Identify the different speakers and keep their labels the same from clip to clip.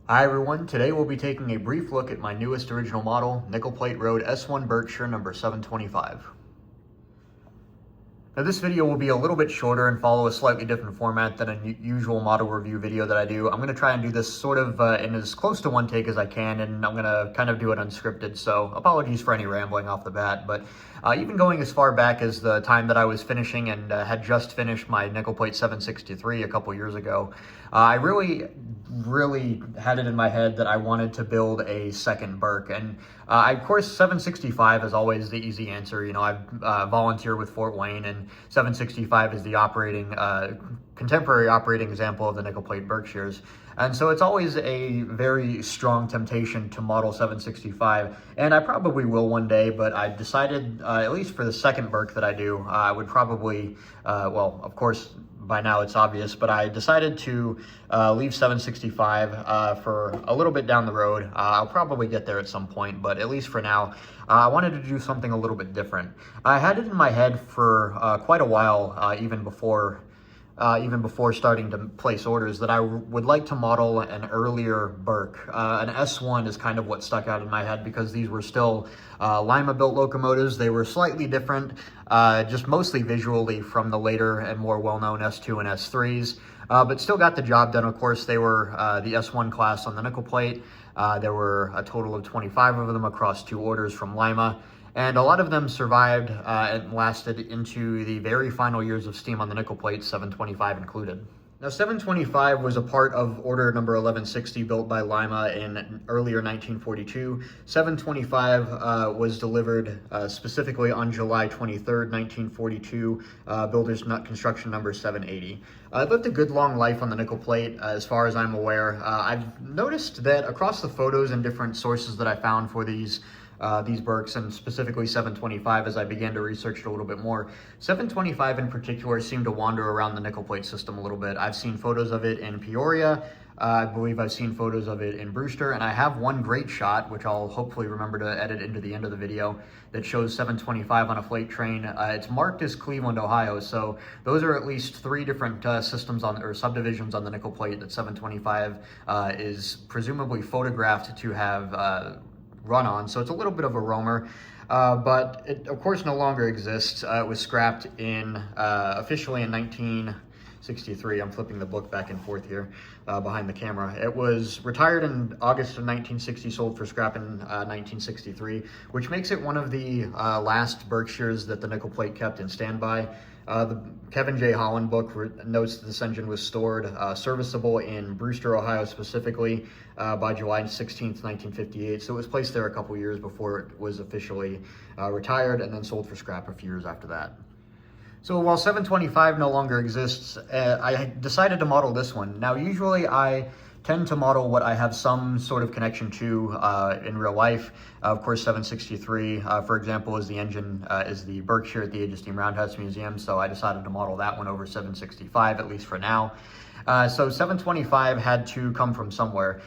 Speaker 1: Hi everyone, today we'll be taking a brief look at my newest original model, nickel plate road S1 Berkshire number 725. Now this video will be a little bit shorter and follow a slightly different format than a usual model review video that I do. I'm going to try and do this sort of in as close to one take as I can, and I'm going to kind of do it unscripted, so apologies for any rambling off the bat. But even going as far back as the time that I was finishing and had just finished my nickel plate 763 a couple years ago, I really had it in my head that I wanted to build a second berk. And of course, 765 is always the easy answer. You know, I've volunteered with Fort Wayne, and 765 is the contemporary operating example of the nickel plate Berkshires. And so it's always a very strong temptation to model 765, and I probably will one day, but I decided, at least for the second berk that I do, I would probably, well, of course, by now it's obvious, but I decided to leave 765 for a little bit down the road. I'll probably get there at some point, but at least for now, I wanted to do something a little bit different. I had it in my head for quite a while, even before starting to place orders, that I would like to model an earlier berk. An S1 is kind of what stuck out in my head because these were still Lima-built locomotives. They were slightly different, just mostly visually from the later and more well-known S2 and S3s, but still got the job done. Of course, they were the S1 class on the nickel plate. There were a total of 25 of them across 2 orders from Lima. And a lot of them survived and lasted into the very final years of steam on the nickel plate, 725 included. Now, 725 was a part of order number 1160 built by Lima in earlier 1942. 725 was delivered specifically on July 23rd, 1942, builder's construction number 780. It lived a good long life on the nickel plate, as far as I'm aware. I've noticed that across the photos and different sources that I found for these berks, and specifically 725 as I began to research it a little bit more, 725 in particular seemed to wander around the nickel plate system a little bit. I've seen photos of it in Peoria. I believe I've seen photos of it in Brewster, and I have one great shot, which I'll hopefully remember to edit into the end of the video, that shows 725 on a freight train. It's marked as Cleveland, Ohio, so those are at least 3 different systems or subdivisions on the nickel plate that 725 is presumably photographed to have run on, so it's a little bit of a roamer, but it of course no longer exists. It was scrapped officially in 1963. I'm flipping the book back and forth here behind the camera. It was retired in August of 1960, sold for scrap in 1963, which makes it one of the last Berkshires that the nickel plate kept in standby. The Kevin J. Holland book notes that this engine was stored serviceable in Brewster, Ohio specifically by July 16th, 1958. So it was placed there a couple years before it was officially retired, and then sold for scrap a few years after that. So while 725 no longer exists, I decided to model this one. Now, usually I tend to model what I have some sort of connection to in real life. Of course, 763, for example, is the Berkshire at the Age of Steam Roundhouse Museum, so I decided to model that one over 765, at least for now. So 725 had to come from somewhere.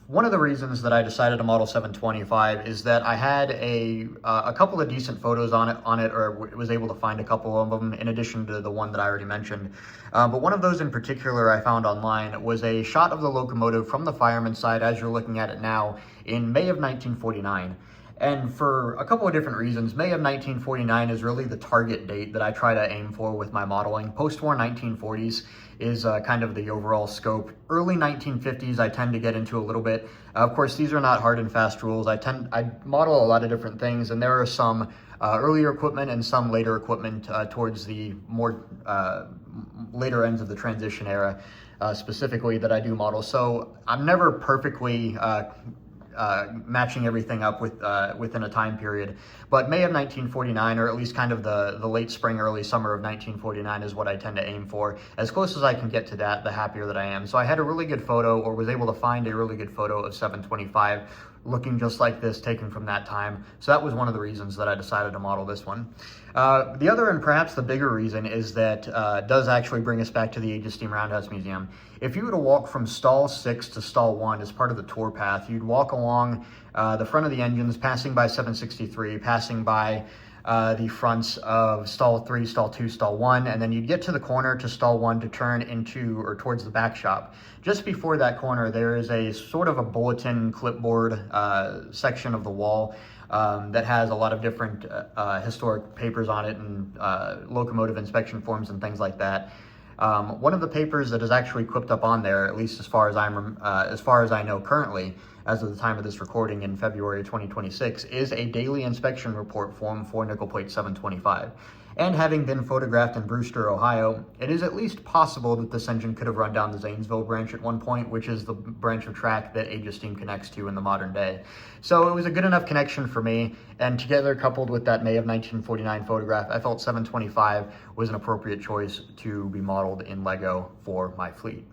Speaker 1: One of the reasons that I decided to model 725 is that I had a couple of decent photos on it, or was able to find a couple of them in addition to the one that I already mentioned. But one of those in particular I found online was a shot of the locomotive from the fireman's side as you're looking at it now in May of 1949. And for a couple of different reasons, May of 1949 is really the target date that I try to aim for with my modeling. Post-war 1940s is kind of the overall scope. Early 1950s I tend to get into a little bit. Of course, these are not hard and fast rules. I model a lot of different things, and there are some earlier equipment and some later equipment towards the more later ends of the transition era specifically that I do model. So I'm never perfectly matching everything up within a time period. But May of 1949, or at least kind of the late spring, early summer of 1949 is what I tend to aim for. As close as I can get to that, the happier that I am. So I had a really good photo, or was able to find a really good photo of 725 looking just like this, taken from that time. So that was one of the reasons that I decided to model this one. The other, and perhaps the bigger reason, is that does actually bring us back to the Age of Steam Roundhouse Museum. If you were to walk from stall 6 to stall 1 as part of the tour path, you'd walk along the front of the engines, passing by 763, passing by the fronts of stall 3, stall 2, stall 1, and then you'd get to the corner to stall 1 to turn into or towards the back shop. Just before that corner, there is a sort of a bulletin clipboard section of the wall that has a lot of different historic papers on it and locomotive inspection forms and things like that. One of the papers that is actually clipped up on there, at least as far as I know currently, as of the time of this recording in February 2026, is a daily inspection report form for nickel plate 725. And having been photographed in Brewster, Ohio, it is at least possible that this engine could have run down the Zanesville branch at one point, which is the branch of track that Aegis Steam connects to in the modern day. So it was a good enough connection for me, and together, coupled with that May of 1949 photograph, I felt 725 was an appropriate choice to be modeled in Lego for my fleet.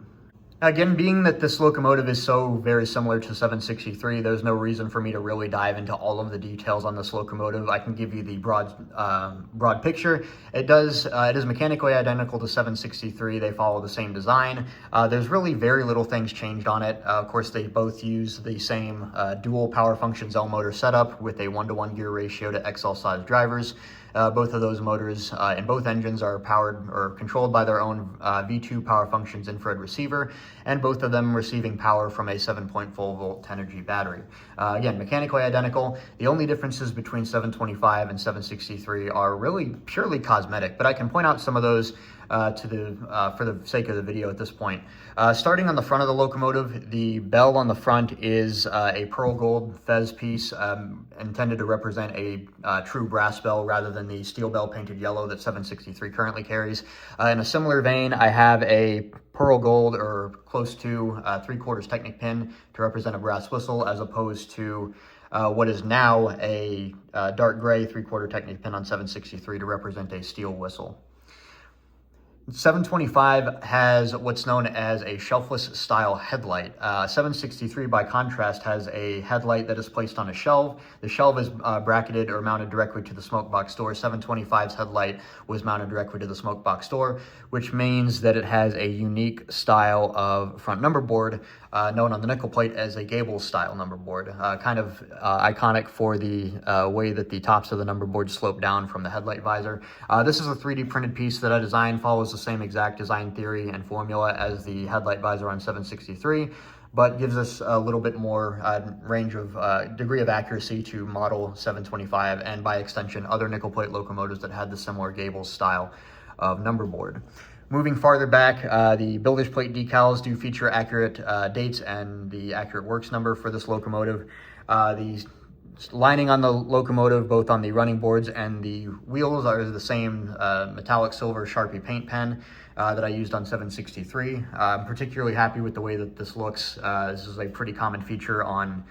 Speaker 1: Again, being that this locomotive is so very similar to 763, there's no reason for me to really dive into all of the details on this locomotive. I can give you the broad picture. It is mechanically identical to 763. They follow the same design. There's really very little things changed on it. Of course, they both use the same dual power functions L motor setup with a 1-to-1 gear ratio to XL size drivers. Both of those motors in both engines are powered or controlled by their own V2 power functions infrared receiver, and both of them receiving power from a 7.4 volt 10-energy battery. Again, mechanically identical. The only differences between 725 and 763 are really purely cosmetic, but I can point out some of those for the sake of the video at this point. Starting on the front of the locomotive, the bell on the front is a pearl gold fez piece intended to represent a true brass bell rather than the steel bell painted yellow that 763 currently carries. In a similar vein, I have a pearl gold or close to 3/4 Technic pin to represent a brass whistle, as opposed to what is now a dark gray 3/4 Technic pin on 763 to represent a steel whistle. 725 has what's known as a shelfless style headlight. 763, by contrast, has a headlight that is placed on a shelf. The shelf is bracketed or mounted directly to the smoke box door. 725's headlight was mounted directly to the smoke box door, which means that it has a unique style of front number board, known on the nickel plate as a gable style number board, kind of iconic for the way that the tops of the number board slope down from the headlight visor. This is a 3D printed piece that I designed, follows the same exact design theory and formula as the headlight visor on 763, but gives us a little bit more range of degree of accuracy to model 725 and by extension other nickel plate locomotives that had the similar gable style of number board. Moving farther back, the builder's plate decals do feature accurate dates and the accurate works number for this locomotive. The lining on the locomotive, both on the running boards and the wheels, are the same metallic silver Sharpie paint pen that I used on 763. I'm particularly happy with the way that this looks. This is a pretty common feature on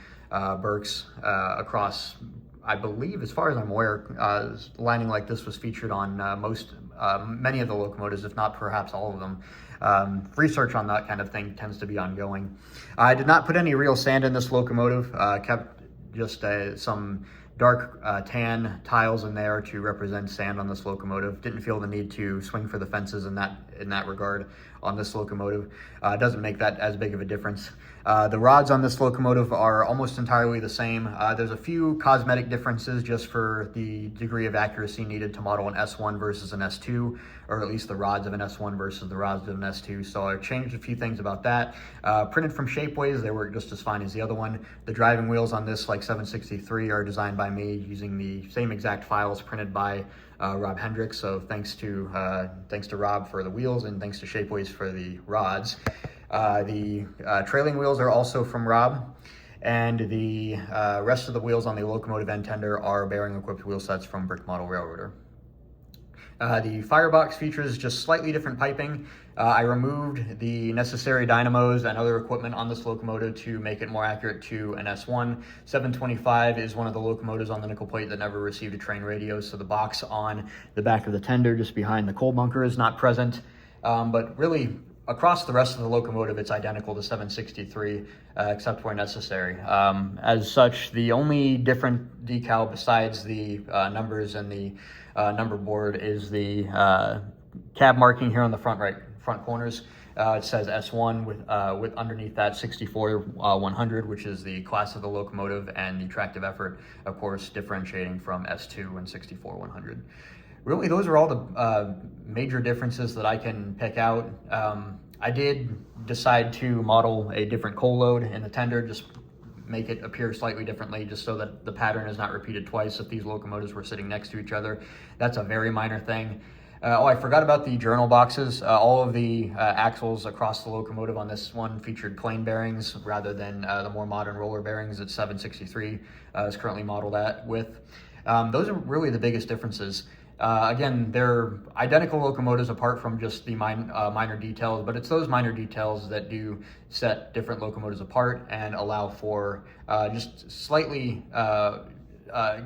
Speaker 1: berks across, I believe, as far as I'm aware, lining like this was featured on many of the locomotives, if not perhaps all of them. Research on that kind of thing tends to be ongoing. I did not put any real sand in this locomotive, kept just some dark tan tiles in there to represent sand on this locomotive. Didn't feel the need to swing for the fences in that regard on this locomotive. Doesn't make that as big of a difference. The rods on this locomotive are almost entirely the same. There's a few cosmetic differences just for the degree of accuracy needed to model an S1 versus an S2, or at least the rods of an S1 versus the rods of an S2. So I changed a few things about that. Printed from Shapeways, they work just as fine as the other one. The driving wheels on this, like 763, are designed by me using the same exact files printed by Rob Hendricks. So thanks to Rob for the wheels, and thanks to Shapeways for the rods. The trailing wheels are also from Rob, and the rest of the wheels on the locomotive end tender are bearing-equipped wheel sets from Brick Model Railroader. The firebox features just slightly different piping. I removed the necessary dynamos and other equipment on this locomotive to make it more accurate to an S1. 725 is one of the locomotives on the nickel plate that never received a train radio, so the box on the back of the tender just behind the coal bunker is not present. But really, across the rest of the locomotive, it's identical to 763, except where necessary. As such, the only different decal besides the numbers and the number board is the cab marking here on the front corners. It says S1 with underneath that 64-100, which is the class of the locomotive, and the tractive effort, of course, differentiating from S2 and 64-100. Really, those are all the major differences that I can pick out. I did decide to model a different coal load in the tender, just make it appear slightly differently, just so that the pattern is not repeated twice if these locomotives were sitting next to each other. That's a very minor thing. I forgot about the journal boxes. All of the axles across the locomotive on this one featured plain bearings rather than the more modern roller bearings that 763 is currently modeled with. Those are really the biggest differences. Again, they're identical locomotives apart from just the minor details, but it's those minor details that do set different locomotives apart and allow for just slightly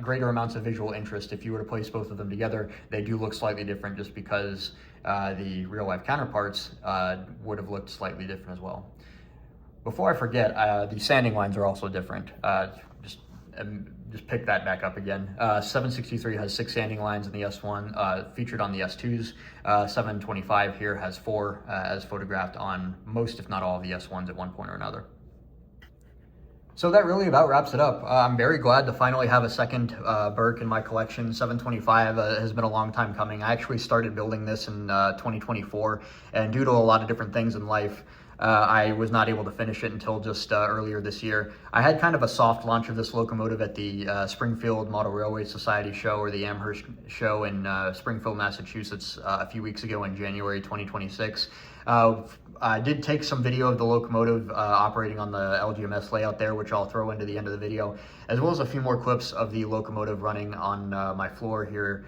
Speaker 1: greater amounts of visual interest. If you were to place both of them together, they do look slightly different just because the real-life counterparts would have looked slightly different as well. Before I forget, the sanding lines are also different. Just pick that back up again. 763 has 6 sanding lines in the S1, featured on the S2s. 725 here has 4, as photographed on most, if not all, of the S1s at one point or another. So that really about wraps it up. I'm very glad to finally have a second berk in my collection. 725 has been a long time coming. I actually started building this in 2024, and due to a lot of different things in life, I was not able to finish it until just earlier this year. I had kind of a soft launch of this locomotive at the Springfield Model Railway Society show, or the Amherst show in Springfield, Massachusetts, a few weeks ago in January 2026. I did take some video of the locomotive operating on the LGMS layout there, which I'll throw into the end of the video, as well as a few more clips of the locomotive running on my floor here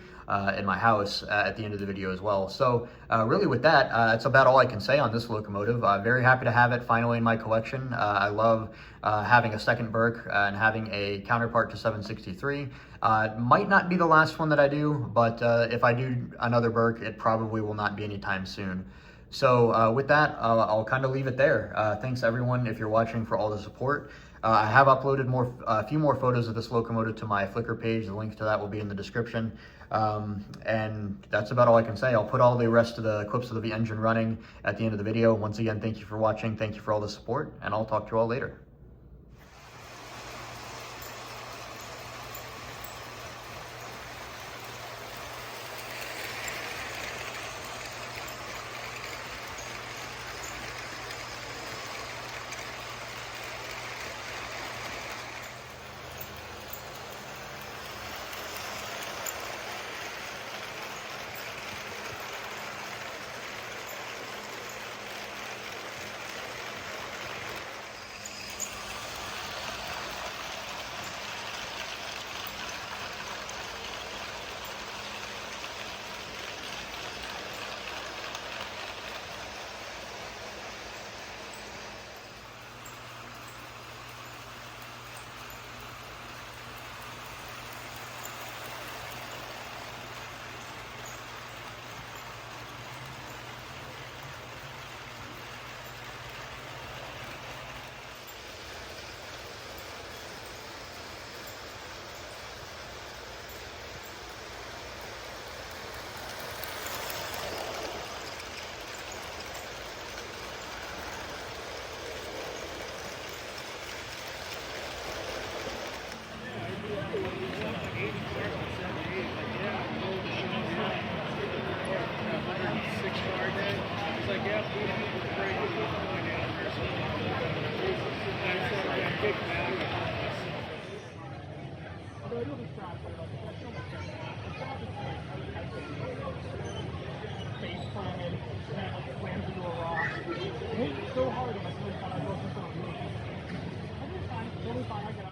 Speaker 1: in my house at the end of the video as well. So really with that, that's about all I can say on this locomotive. Very happy to have it finally in my collection. I love having a second berk and having a counterpart to 763. Might not be the last one that I do, but if I do another berk, it probably will not be anytime soon. So with that, I'll kind of leave it there. Thanks everyone, if you're watching, for all the support. I have uploaded a few more photos of this locomotive to my Flickr page. The link to that will be in the description. And that's about all I can say. I'll put all the rest of the clips of the engine running at the end of the video. Once again, thank you for watching. Thank you for all the support, and I'll talk to you all later.
Speaker 2: So hard on my phone, I wasn't so good. I did fine, totally fine, I got